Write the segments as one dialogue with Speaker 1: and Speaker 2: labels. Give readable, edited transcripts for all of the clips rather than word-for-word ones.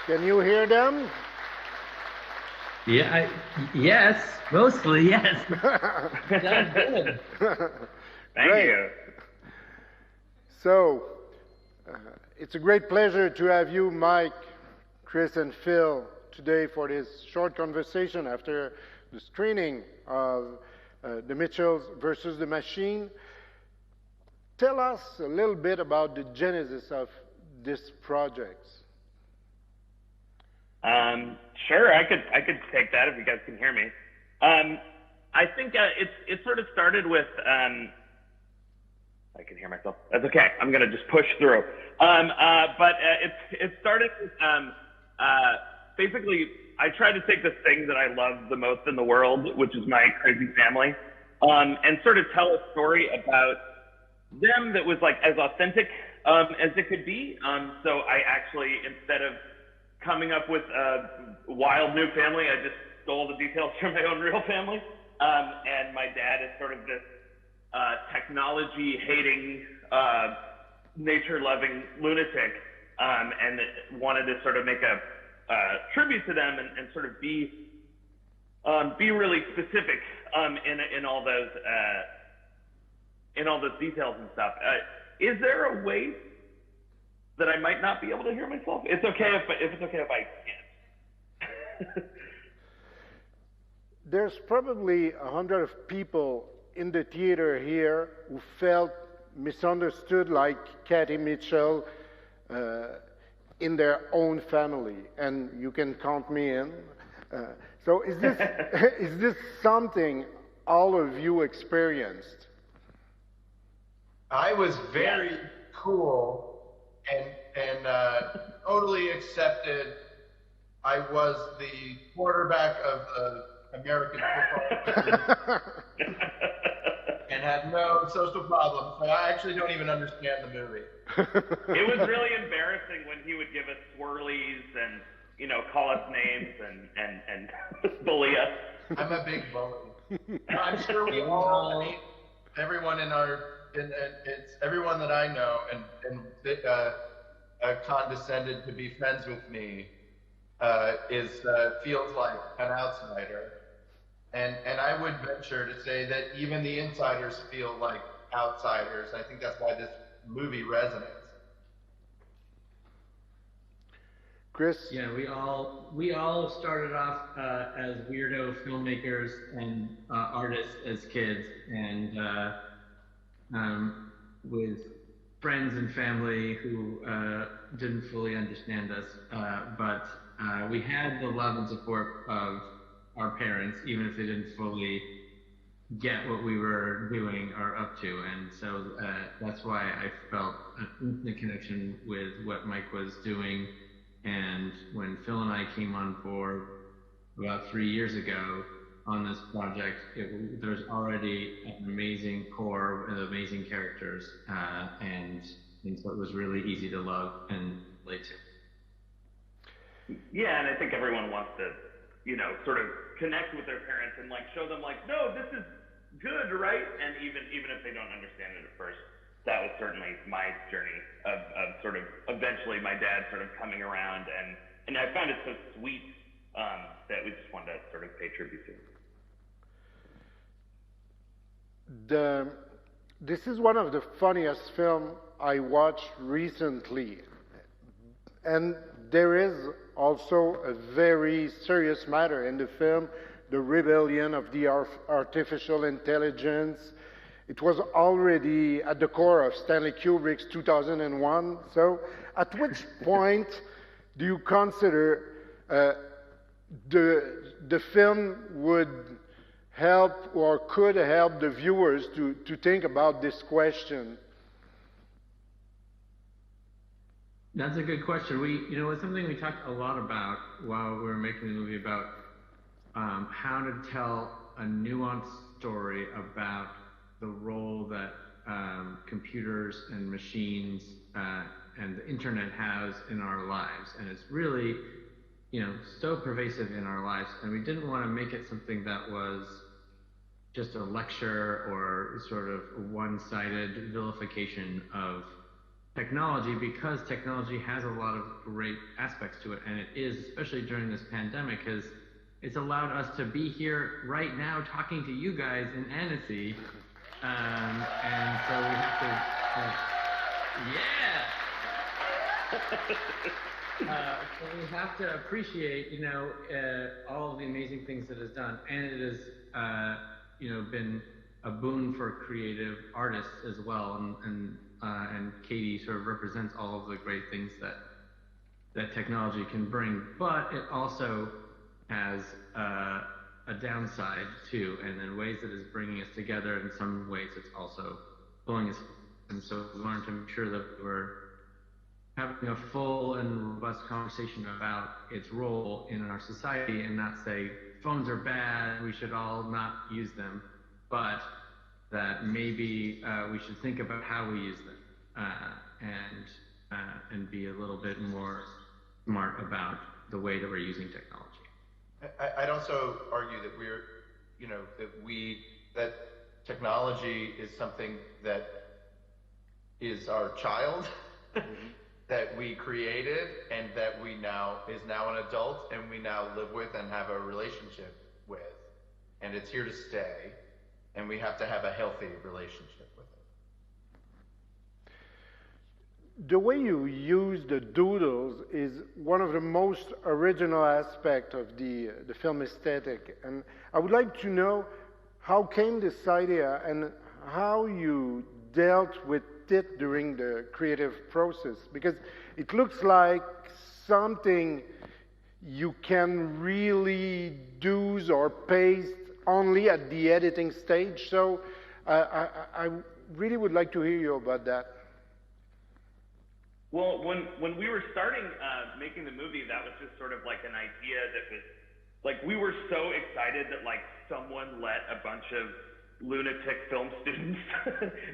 Speaker 1: Can you hear them?
Speaker 2: Yeah, yes, mostly, yes. Sounds good.
Speaker 3: Thank
Speaker 1: Great.
Speaker 3: you.
Speaker 1: So, it's a great pleasure to have you, Mike, Chris, and Phil, today for this short conversation after the screening of The Mitchells versus the Machine. Tell us a little bit about the genesis of this project.
Speaker 3: Sure, I could take that if you guys can hear me. I think it sort of started with I can hear myself. That's okay. I'm gonna just push through. But it started with basically I tried to take the thing that I love the most in the world, which is my crazy family, and sort of tell a story about them that was like as authentic as it could be. So I actually, instead of coming up with a wild new family, I just stole the details from my own real family. And my dad is sort of this technology-hating, nature-loving lunatic, and wanted to sort of make a tribute to them and sort of be really specific in all those details and stuff. Is there a way that I might not be able to hear myself? It's okay if it's okay if I can't.
Speaker 1: There's probably 100 people in the theater here who felt misunderstood like Kathy Mitchell in their own family, and you can count me in. So is this, is this something all of you experienced?
Speaker 4: I was very cool and totally accepted. I was the quarterback of the American football team and had no social problems. So I actually don't even understand the movie.
Speaker 3: It was really embarrassing when he would give us swirlies and call us names and bully us.
Speaker 4: I'm a big bully. I'm sure we all. I mean, everyone in our it's everyone that I know and condescended to be friends with me feels like an outsider. And I would venture to say that even the insiders feel like outsiders. I think that's why this movie resonates.
Speaker 1: Chris?
Speaker 2: Yeah, we all started off as weirdo filmmakers and artists as kids, and with friends and family who didn't fully understand us, but we had the love and support of our parents, even if they didn't fully get what we were doing or up to. And so that's why I felt an intimate connection with what Mike was doing. And when Phil and I came on board about 3 years ago on this project, there's already an amazing core of amazing characters, and so it was really easy to love and relate to.
Speaker 3: Yeah, and I think everyone wants to, sort of connect with their parents and show them no, this is good, right? And even if they don't understand it at first, that was certainly my journey of sort of eventually my dad sort of coming around, and I found it so sweet that we just wanted to sort of pay tribute to.
Speaker 1: This is one of the funniest films I watched recently, and there is also a very serious matter in the film, the rebellion of the artificial intelligence. It was already at the core of Stanley Kubrick's 2001. So at which point do you consider the film would help or could help the viewers to think about this question?
Speaker 2: That's a good question. It's something we talked a lot about while we were making the movie, about how to tell a nuanced story about the role that computers and machines and the internet has in our lives. And it's really, so pervasive in our lives. And we didn't want to make it something that was just a lecture or sort of one-sided vilification of technology, because technology has a lot of great aspects to it, and it is, especially during this pandemic, has it's allowed us to be here right now talking to you guys in Annecy, and so we have to, so we have to appreciate, all of the amazing things that it's done, and it has, been a boon for creative artists as well, and Katie sort of represents all of the great things that technology can bring, but it also has a downside too, and in ways that is bringing us together. In some ways, it's also pulling us, and so we wanted to make sure that we're having a full and robust conversation about its role in our society, and not say phones are bad, we should all not use them, but that maybe we should think about how we use them, and be a little bit more smart about the way that we're using technology.
Speaker 4: I'd also argue that that technology is something that is our child, that we created, and that is now an adult, and we now live with and have a relationship with, and it's here to stay, and we have to have a healthy relationship with it.
Speaker 1: The way you use the doodles is one of the most original aspects of the film aesthetic. And I would like to know how came this idea and how you dealt with it during the creative process. Because it looks like something you can really do or paste only at the editing stage. So I really would like to hear you about that.
Speaker 3: Well, when we were starting making the movie, that was just sort of like an idea that was like, we were so excited that like someone let a bunch of lunatic film students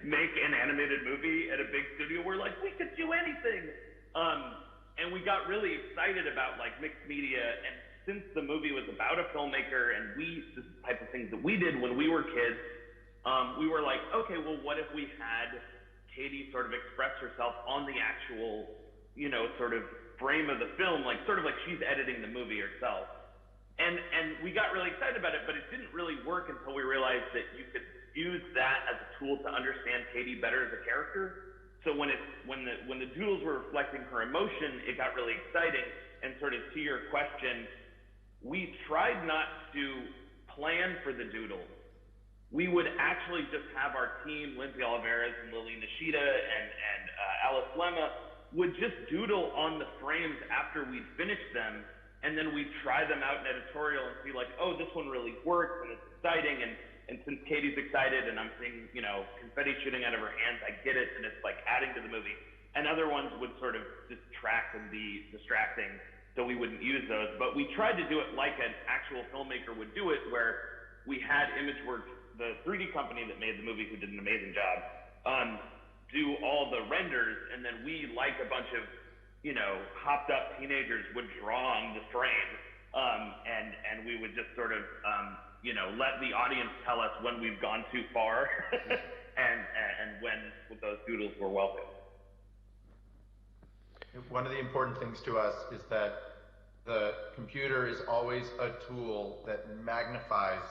Speaker 3: make an animated movie at a big studio. We're like, we could do anything. And we got really excited about like mixed media. And since the movie was about a filmmaker and this is the type of things that we did when we were kids, we were like, okay, well, what if we had Katie sort of express herself on the actual, sort of frame of the film, sort of like she's editing the movie herself. And we got really excited about it, but it didn't really work until we realized that you could use that as a tool to understand Katie better as a character. So when the doodles were reflecting her emotion, it got really exciting. And sort of to your question, we tried not to plan for the doodles. We would actually just have our team, Lindsay Oliveras and Lily Nishida and Alice Lemma, would just doodle on the frames after we'd finished them, and then we'd try them out in editorial and see like, oh, this one really works and it's exciting, and since Katie's excited and I'm seeing, confetti shooting out of her hands, I get it, and it's like adding to the movie. And other ones would sort of distract and be distracting, so we wouldn't use those. But we tried to do it like an actual filmmaker would do it, where we had ImageWorks, the 3D company that made the movie, who did an amazing job, do all the renders, and then we, like a bunch of, hopped up teenagers, would draw on the frame, and we would just sort of, let the audience tell us when we've gone too far, and when those doodles were welcome.
Speaker 4: One of the important things to us is that the computer is always a tool that magnifies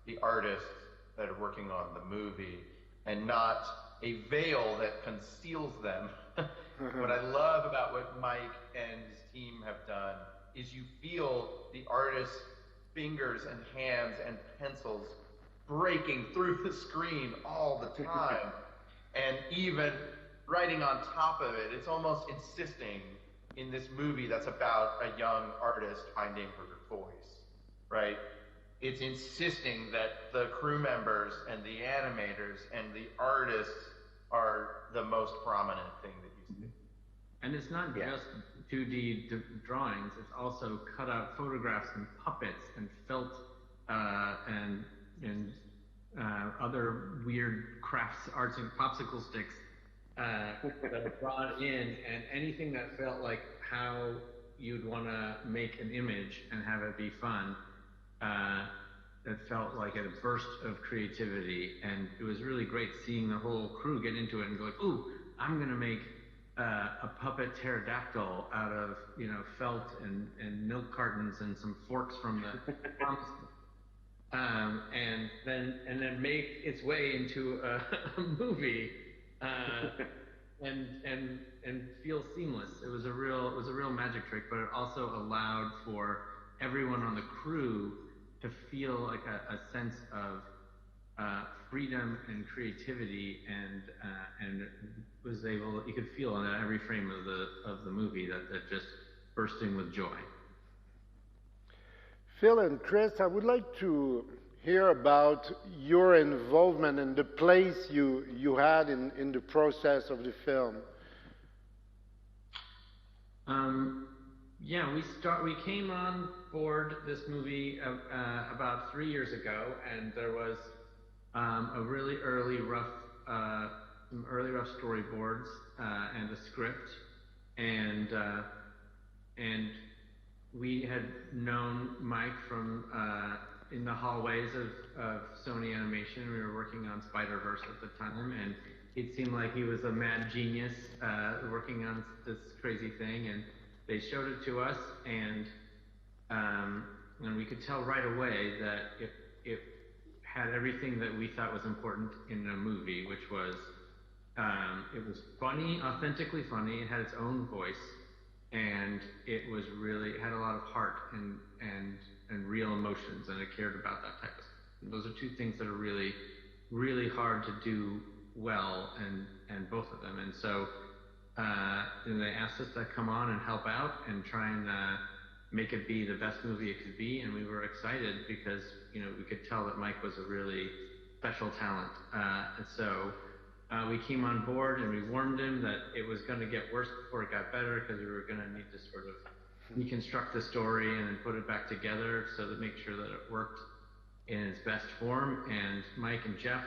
Speaker 4: the artists that are working on the movie, and not a veil that conceals them. What I love about what Mike and his team have done is you feel the artist's fingers and hands and pencils breaking through the screen all the time. And even writing on top of it, it's almost insisting in this movie that's about a young artist finding her voice, right? It's insisting that the crew members and the animators and the artists are the most prominent thing that you see.
Speaker 2: And it's not just 2D drawings, it's also cut out photographs and puppets and felt and other weird crafts, arts and popsicle sticks that are brought in, and anything that felt like how you'd want to make an image and have it be fun. That felt like a burst of creativity, and it was really great seeing the whole crew get into it and go like, ooh, I'm gonna make a puppet pterodactyl out of felt and milk cartons and some forks from the and then make its way into a movie and feel seamless. It was a real magic trick, but it also allowed for everyone on the crew to feel like a sense of freedom and creativity, and was able, you could feel in every frame of the movie that just bursting with joy.
Speaker 1: Phil and Chris, I would like to hear about your involvement and the place you had in the process of the film.
Speaker 2: Yeah, we came on board this movie about 3 years ago, and there was a really some early rough storyboards and a script, and we had known Mike from in the hallways of Sony Animation. We were working on Spider-Verse at the time, and it seemed like he was a mad genius working on this crazy thing, and they showed it to us, and we could tell right away that it had everything that we thought was important in a movie, which was it was funny, authentically funny. It had its own voice, and it had a lot of heart and real emotions, and it cared about that type of stuff. And those are two things that are really, really hard to do well, and both of them. And so and they asked us to come on and help out and try and make it be the best movie it could be, and we were excited because we could tell that Mike was a really special talent. And so we came on board, and we warned him that it was going to get worse before it got better, because we were going to need to sort of reconstruct the story and then put it back together so to make sure that it worked in its best form. And Mike and Jeff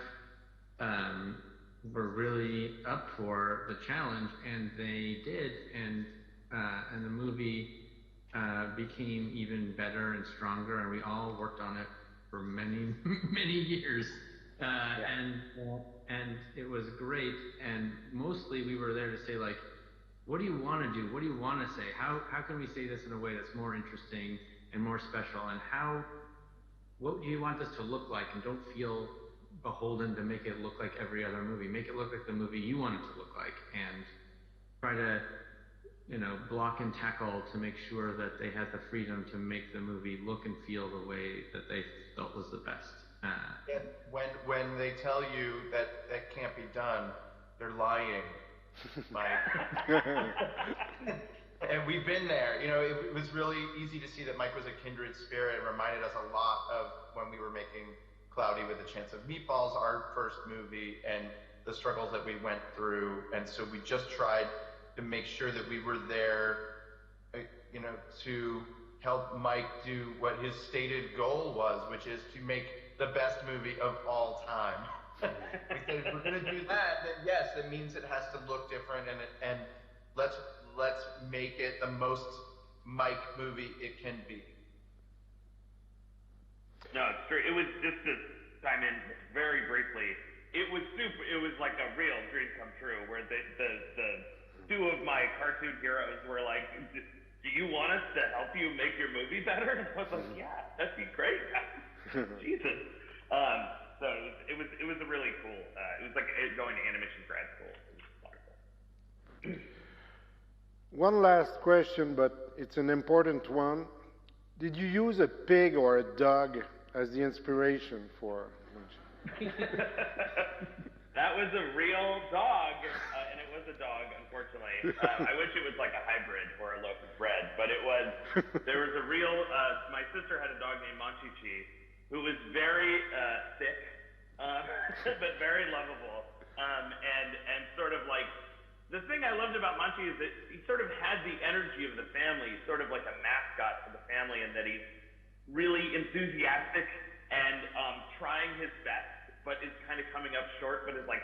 Speaker 2: were really up for the challenge, and they did, and the movie became even better and stronger, and we all worked on it for many many years, and it was great. And mostly we were there to say, like, what do you want to do? What do you want to say? How can we say this in a way that's more interesting and more special? And what do you want this to look like? And don't feel beholden to make it look like every other movie. Make it look like the movie you want it to look like, and try to block and tackle to make sure that they had the freedom to make the movie look and feel the way that they felt was the best.
Speaker 4: And when they tell you that can't be done, they're lying, Mike. And we've been there. It was really easy to see that Mike was a kindred spirit. It reminded us a lot of when we were making Cloudy with a Chance of Meatballs, our first movie, and the struggles that we went through. And so we just tried to make sure that we were there, to help Mike do what his stated goal was, which is to make the best movie of all time. We said, if we're going to do that, then yes, it means it has to look different, and let's make it the most Mike movie it can be.
Speaker 3: No, it's true. It was, just to chime in very briefly, it was like a real dream come true, where the two of my cartoon heroes were like, do you want us to help you make your movie better? And I was like, yeah, that'd be great. Jesus. So it was a really cool, it was like going to animation grad school. It was wonderful.
Speaker 1: One last question, but it's an important one. Did you use a pig or a dog as the inspiration for?
Speaker 3: That was a real dog, and it was a dog, unfortunately. I wish it was like a hybrid or a loaf of bread, but there was a real, my sister had a dog named Monchichi, who was very sick, but very lovable, and sort of like, the thing I loved about Monchi is that he sort of had the energy of the family. He's sort of like a mascot for the family, and that he's really enthusiastic and trying his best, but is kind of coming up short, but is like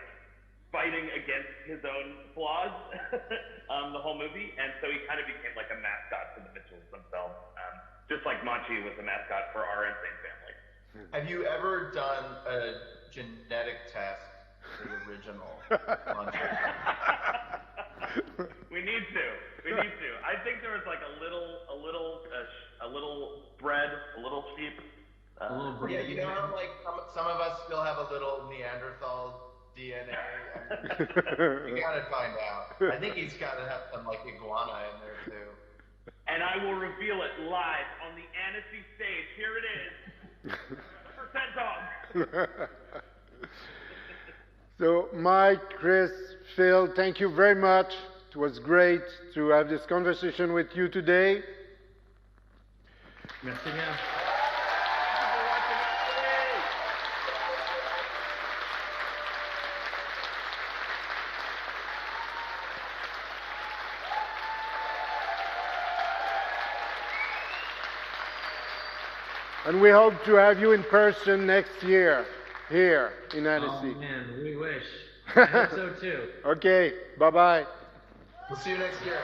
Speaker 3: fighting against his own flaws the whole movie. And so he kind of became like a mascot for the Mitchells themselves, just like Monchi was a mascot for our insane family.
Speaker 4: Have you ever done a genetic test for the original Monchi?
Speaker 3: We need to. We need to. I think there was like a little bread, a little sheep.
Speaker 2: A little bread.
Speaker 4: Yeah, you know how like some of us still have a little Neanderthal DNA. We gotta find out. I think he's gotta have some like iguana in there too.
Speaker 3: And I will reveal it live on the Annecy stage. Here it is. %off.
Speaker 1: So, Mike, Chris, Phil, thank you very much. It was great to have this conversation with you today.
Speaker 2: Merci bien.
Speaker 1: And we hope to have you in person next year, here in Annecy.
Speaker 2: Oh man, we wish. I hope so too.
Speaker 1: Okay, bye-bye.
Speaker 4: We'll see you next year.